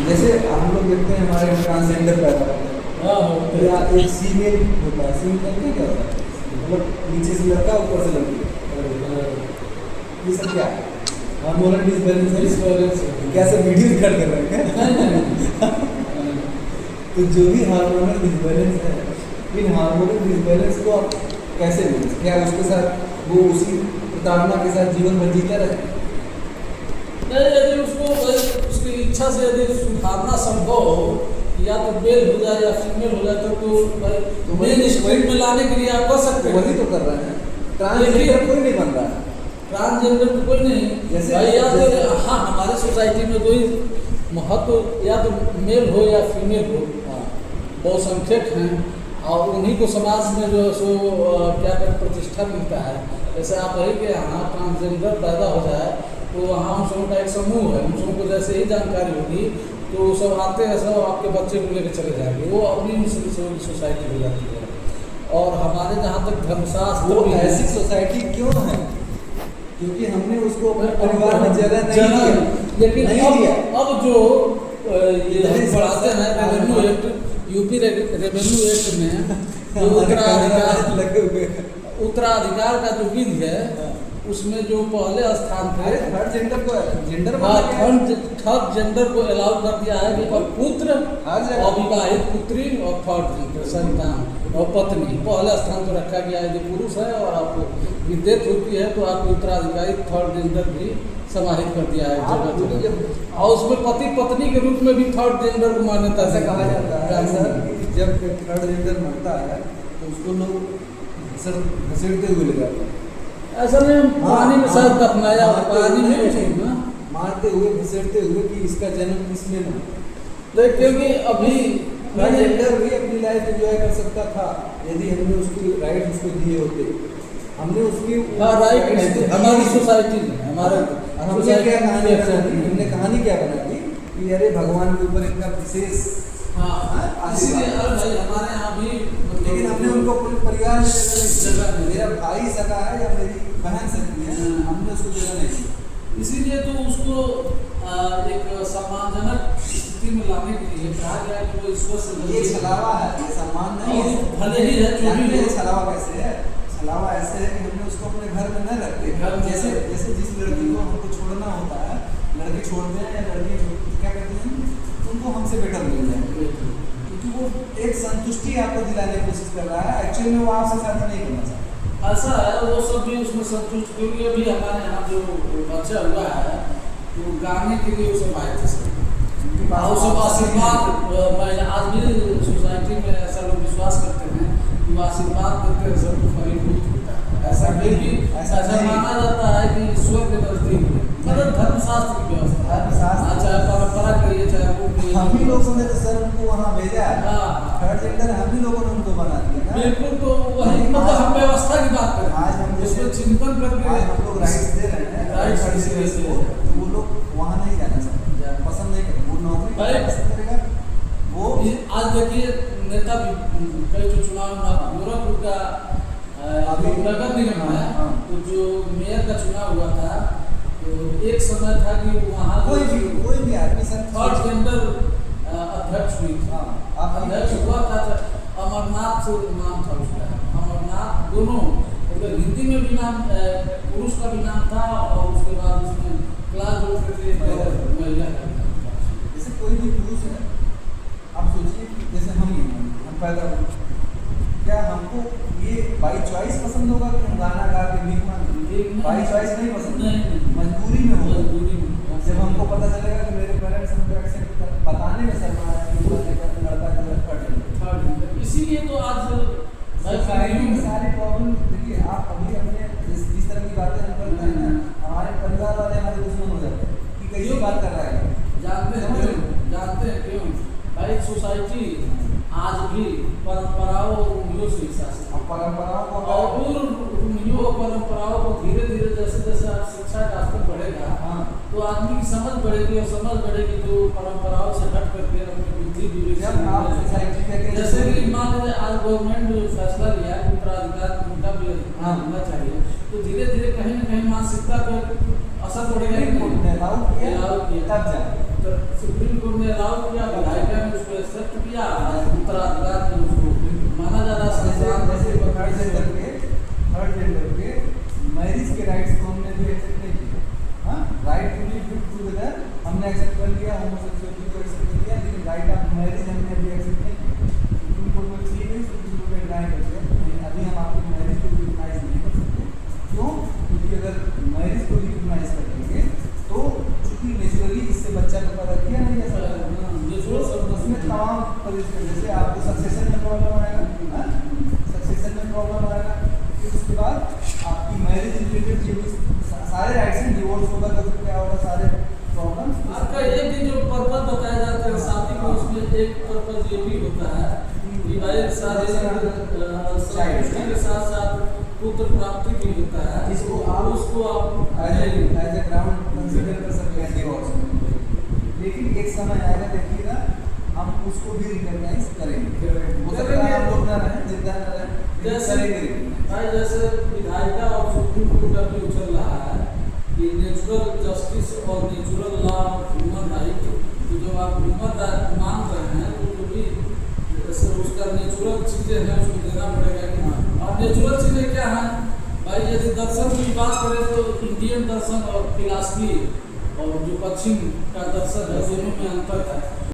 जैसे हम लोग देखते हैं हमारे ट्रांसजेंडर पैदा होते हैं या एक फीमेल होता है, फीमेल में क्या होता है, मतलब नीचे से लड़का ऊपर से लड़की, ये सब क्या है? हार्मोनल डिसबैलेंस है। क्या सब वीडियो रिकॉर्ड कर रहे हैं क्या? तो जो भी हार्मोनल डिसबैलेंस है, इन हार्मोनल डिसबैलेंस को आप कैसे लें? क्या उसके साथ वो उसी प्रताड़ना के साथ जीवन भर जीता रहे? नहीं, यदि उसको उसकी इच्छा से यदि सुधारना संभव हो, या तो मेल हो जाए या फीमेल हो जाए, तो मेल स्टेट में लाने के लिए आप कर सकते हैं। वही तो कर रहे हैं। ट्रांसजेंडर कोई नहीं बन रहा है, ट्रांसजेंडर तो कोई नहीं। जैसे या तो हाँ, हमारे सोसाइटी में कोई महत्व या तो मेल हो या फीमेल हो, बहुसंख्यक हैं, और उन्हीं को समाज में जो सो क्या कहते प्रतिष्ठा मिलता है। जैसे आप रही कि यहाँ ट्रांसजेंडर पैदा हो जाए तो वहाँ उन सबों का एक समूह है, उन सबों को जैसे ही जानकारी होगी तो सब आते हैं, सब आपके बच्चे को लेकर चले जाएंगे, वो अपनी सोसाइटी हो जाती है। और हमारे जहाँ तक धर्मशास्त्र, वो ऐसी सोसाइटी क्यों है? क्योंकि हमने उसको अपने परिवार में जगह नहीं दिया। लेकिन अब जो ये बढ़ाते हैं revenue act, UP revenue act में जो उत्तराधिकार का जो विधि है, उसमें जो पहले स्थान पे थर्ड जेंडर को थर्ड जेंडर को अलाउ कर दिया है कि और पुत्र, अविवाहित पुत्री और थर्ड जेंडर संतान और पत्नी पहले स्थान पर रखा गया है। यदि पुरुष है और आपको विद्युत होती है तो आपको उत्तराधिकारी थर्ड जेंडर भी समाहित कर दिया है जगह जगह, और उसमें पति पत्नी के रूप में भी थर्ड जेंडर को मान्यता ऐसा कहा जाता है। सर, जब थर्ड जेंडर बनता है तो उसको लोग घसीटते हुए ले जाते हैं। ऐसा नहीं, पानी में सर दफनाया, पानी में मारते हुए घसीटते हुए कि इसका जन्म इसमें ना। लेकिन क्योंकि अभी जेंडर भी अपनी लाइफ एंजॉय कर सकता था यदि हमने उसकी राइट उसको दिए होते। हमने उसकी राइट नहीं थे हमारी सोसाइटी में। हमारे हमने क्या कहानी बना दी? हमने कहानी क्या बना दी कि अरे भगवान के ऊपर इतना विशेष, इसीलिए भाई हमारे यहाँ भी, लेकिन हमने उनको पूरे परिवार में जगह नहीं। मेरा भाई सगा है या मेरी बहन सगी है, हमने उसको जगह नहीं दी। इसीलिए तो उसको एक सम्मानजनक स्थिति में लाने के लिए कहा गया कि वो ईश्वर से ये छलावा है, ये सम्मान नहीं है। भले ही है जो भी है। छलावा कैसे है? छलावा ऐसे है कि हमने उसको अपने घर में न रखते। जैसे जैसे जिस लड़की को हमको छोड़ना होता है, लड़की छोड़ते हैं या लड़की क्या कहते हैं, उनको हमसे बेटर मिल जाए, क्योंकि वो एक संतुष्टि आपको दिलाने की कोशिश कर रहा है। एक्चुअली में वो आपसे शादी नहीं करना चाहता। ऐसा है, वो सब भी उसमें संतुष्ट, क्योंकि अभी हमारे यहाँ जो बच्चा हुआ है तो गाने के लिए वो सब आए थे सब आशीर्वाद। आज भी सोसाइटी में ऐसा लोग विश्वास करते हैं कि वो आशीर्वाद देते हैं, सबको फलीभूत होता है। ऐसा भी ऐसा माना जाता है कि ईश्वर के नजदीक मतलब धर्मशास्त्र की व्यवस्था, चाहे परंपरा करिए चाहे वो हम ही लोगों ने तो सर उनको वहाँ भेजा है। थर्ड जेंडर हम ही लोगों ने उनको बना दिया। बिल्कुल, तो वही मतलब हम व्यवस्था की बात करें, आज हम उसमें चिंतन करके आज हम लोग राइट्स दे रहे हैं, राइट्स को, तो वो लोग वहाँ नहीं जाना चाहते, पसंद नहीं करते, वो नौकरी पसंद करेगा। वो आज देखिए नेता कई जो चुनाव गोरखपुर का अभी नगर निगम है, तो जो मेयर का चुनाव हुआ था, तो एक समय था कि वहाँ कोई भी आदमी सर थर्ड जेंडर अध्यक्ष हुई थी। अध्यक्ष हुआ था अमरनाथ नाम था उसका, अमरनाथ दोनों, मतलब हिंदी में भी नाम पुरुष का भी नाम था और उसके बाद उसमें क्लास महिला का नाम था। जैसे कोई भी पुरुष है, आप सोचिए जैसे हम पैदा हुए, क्या हमको ये बाई चॉइस पसंद होगा कि हम गाना गा के भीख मांगे? बाई चॉइस नहीं पसंद, मजबूरी में होगा। जब हमको पता चलेगा कि मेरे पेरेंट्स हमको एक्सेप्ट बताने में शर्मा है कि लड़का जो इसीलिए तो आज सारी प्रॉब्लम देखिए। आप अभी अपने जिस तरह की बातें हम करते हैं ना, हमारे परिवार वाले हमारे दुश्मन हो जाते हैं कि कैसी बात कर रहा है। जानते हैं क्यों भाई? सोसाइटी आज भी परंपराओं और रूढ़ियों से शासित है। परंपराओं को और रूढ़ियों और परंपराओं को धीरे धीरे जैसे जैसे आप शिक्षा का स्तर बढ़ेगा, तो आदमी की समझ बढ़ेगी, और समझ बढ़ेगी तो परंपराओं से हट करके अपनी बुद्धि जैसे कि मान लीजिए आज गवर्नमेंट फैसला लिया कि उत्तराधिकार उनका भी होना चाहिए, तो धीरे धीरे कहीं न कहीं मानसिकता पर असर पड़ेगा। तो सुप्रीम कोर्ट ने अलाउ किया, विधायिका ने उसको एक्सेप्ट किया, उत्तराधिकार ने उसको माना जा रहा है संविधान जैसे थर्ड जेंडर के मैरिज के राइट्स को हमने भी एक्सेप्ट नहीं किया। हाँ, राइट टू लिव टुगेदर हमने एक्सेप्ट कर लिया, होमोसेक्सुअलिटी को एक्सेप्ट कर लिया, लेकिन राइट ऑफ मैरिज हमने अभी एक्सेप्ट नहीं किया। सुप्रीम कोर्ट में थी नहीं, सुप्रीम कोर्ट ने डिनाई कर दिया, अभी हम आपकी मैरिज को रिकॉग्नाइज नहीं कर सकते। क्यों? क्योंकि अगर मैरिज को रिकॉग्नाइज कर देंगे तो चूंकि नेचुरली इससे बच्चा का पैदा किया नहीं जा सकता, उसमें तमाम परिस्थितियाँ, जैसे आपको सक्सेशन में प्रॉब्लम आएगा, सक्सेशन में प्रॉब्लम आएगा, फिर उसके बाद आपकी मैरिज रिलेटेड जो सारे राइट्स हैं, डिवोर्स होगा तो क्या होगा, सारे प्रॉब्लम। आपका एक ही जो पर्पज बताया जाता है शादी में, उसमें एक पर्पज ये भी होता है कि भाई संतुष्टि के साथ साथ पुत्र प्राप्ति भी होता है, जिसको आप उसको आप एज ए ग्राउंड कंसीडर कर सकते हैं डिवोर्स में। लेकिन एक समय आएगा, देखिएगा, हम उसको भी रिकॉग्नाइज करेंगे। हो सकता है हम लोग ना रहें, जिंदा ना रहें, करेंगे। भाई जैसे विधायिका और सुप्रीम कोर्ट का भी उछल रहा है कि नेचुरल जस्टिस और नेचुरल लॉ ह्यूमन राइट, तो जब आप ह्यूमन राइट मांग रहे हैं तो जो भी जैसे उसका नेचुरल चीज़ें हैं उसको देना पड़ेगा कि हाँ। और नेचुरल चीज़ें क्या हैं भाई, यदि दर्शन की बात करें तो इंडियन दर्शन और फिलासफी और जो पश्चिम का दर्शन है दोनों में अंतर है।